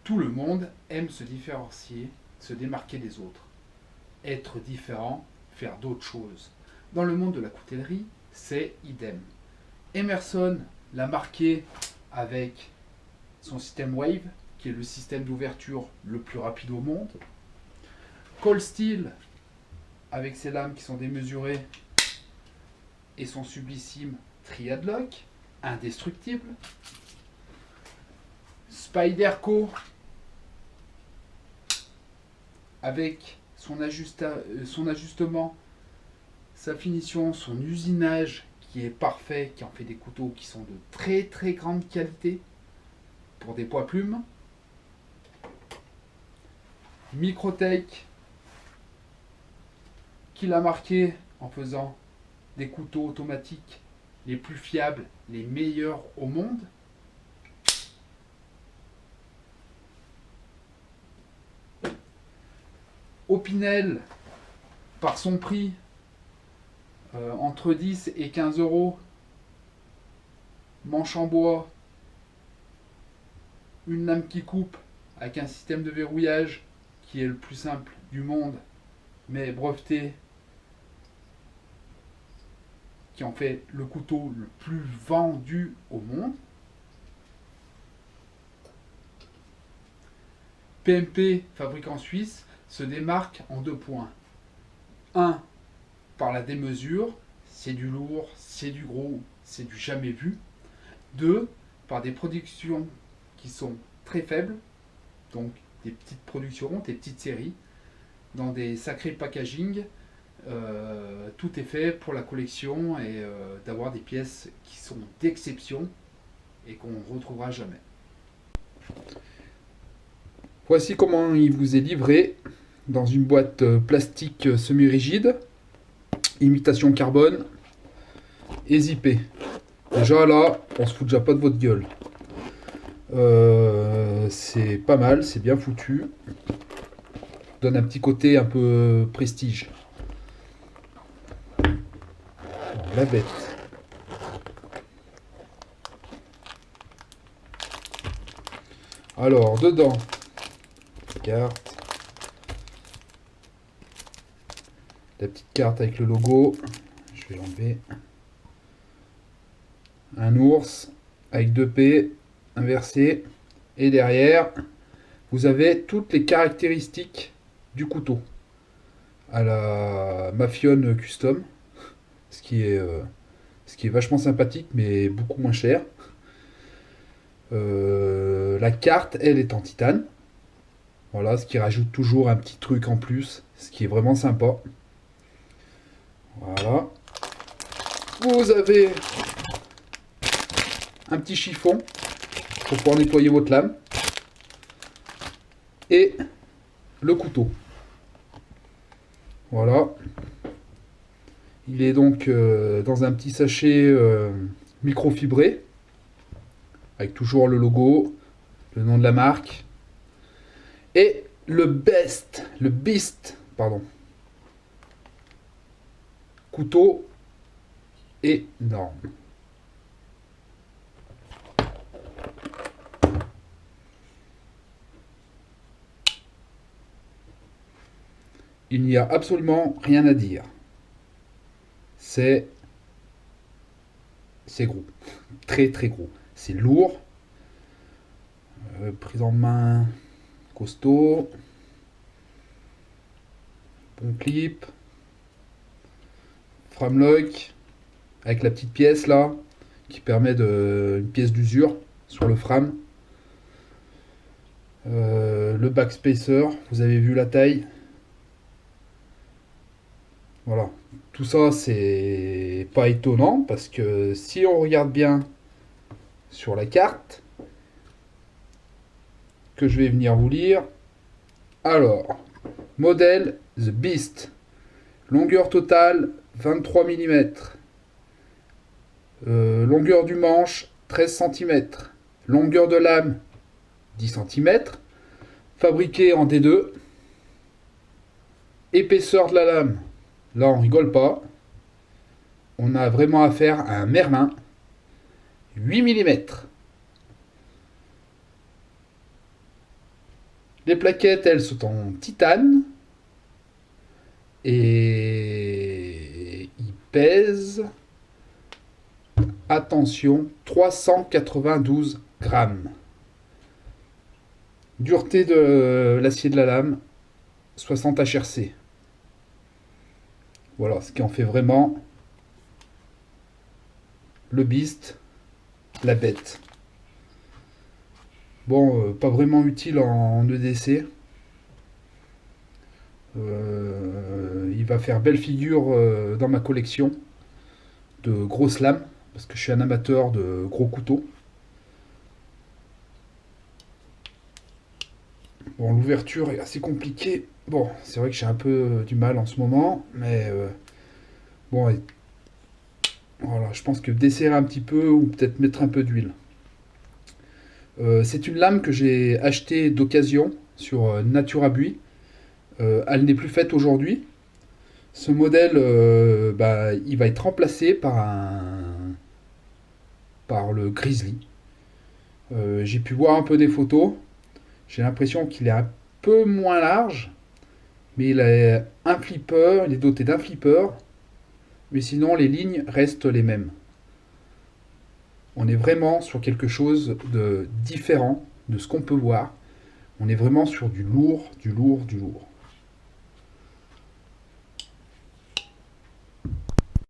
Tout le monde aime se différencier, se démarquer des autres. Être différent, faire d'autres choses. Dans le monde de la coutellerie, c'est idem. Emerson l'a marqué avec son système Wave, qui est le système d'ouverture le plus rapide au monde. Cold Steel, avec ses lames qui sont démesurées, et son sublissime Triadlock, indestructible. Spyderco, avec son ajustement, sa finition, son usinage qui est parfait, qui en fait des couteaux qui sont de très très grande qualité pour des poids plumes. Microtech, qui l'a marqué en faisant des couteaux automatiques les plus fiables, les meilleurs au monde. Opinel, par son prix, entre 10 et 15 euros, manche en bois, une lame qui coupe avec un système de verrouillage qui est le plus simple du monde, mais breveté, qui en fait le couteau le plus vendu au monde. PMP, fabricant suisse, se démarque en 2 points. 1, par la démesure, c'est du lourd, c'est du gros, c'est du jamais vu. 2, par des productions qui sont très faibles, donc des petites productions, des petites séries, dans des sacrés packaging. Tout est fait pour la collection et d'avoir des pièces qui sont d'exception et qu'on ne retrouvera jamais. Voici comment il vous est livré dans une boîte plastique semi-rigide, imitation carbone et zippé. Déjà là, on se fout déjà pas de votre gueule. C'est pas mal, c'est bien foutu. Donne un petit côté un peu prestige. La bête. Alors, dedans, carte. La petite carte avec le logo. Je vais l'enlever. Un ours avec 2 P inversé. Et derrière, vous avez toutes les caractéristiques du couteau. À la Mafione Custom. Ce qui est vachement sympathique, mais beaucoup moins cher. La carte, elle, est en titane. Voilà, ce qui rajoute toujours un petit truc en plus, ce qui est vraiment sympa. Voilà. Vous avez un petit chiffon pour pouvoir nettoyer votre lame. Et le couteau. Voilà. Il est donc dans un petit sachet microfibré, avec toujours le logo, le nom de la marque. Et le beast, pardon. Couteau énorme. Il n'y a absolument rien à dire. C'est gros. Très très gros. C'est lourd. Prise en main costaud. Bon clip. Framelock. Avec la petite pièce là. Qui permet une pièce d'usure sur le frame. Le backspacer. Vous avez vu la taille. Voilà, tout ça c'est pas étonnant parce que si on regarde bien sur la carte que je vais venir vous lire, alors, modèle The Beast, longueur totale 23 mm, longueur du manche 13 cm, longueur de lame 10 cm, fabriqué en D2, épaisseur de la lame. Là, on rigole pas. On a vraiment affaire à un Merlin. 8 mm. Les plaquettes, elles, sont en titane. Et ils pèsent, attention, 392 grammes. Dureté de l'acier de la lame, 60 HRC. Voilà, ce qui en fait vraiment le beast, la bête. Bon, pas vraiment utile en EDC. Il va faire belle figure dans ma collection de grosses lames, parce que je suis un amateur de gros couteaux. Bon, l'ouverture est assez compliquée. Bon, c'est vrai que j'ai un peu du mal en ce moment, mais bon, voilà, je pense que desserrer un petit peu ou peut-être mettre un peu d'huile. C'est une lame que j'ai achetée d'occasion sur Natura Bui. Elle n'est plus faite aujourd'hui. Ce modèle, bah, il va être remplacé par le Grizzly. J'ai pu voir un peu des photos. J'ai l'impression qu'il est un peu moins large, mais il a un flipper, il est doté d'un flipper, mais sinon les lignes restent les mêmes. On est vraiment sur quelque chose de différent de ce qu'on peut voir. On est vraiment sur du lourd, du lourd, du lourd.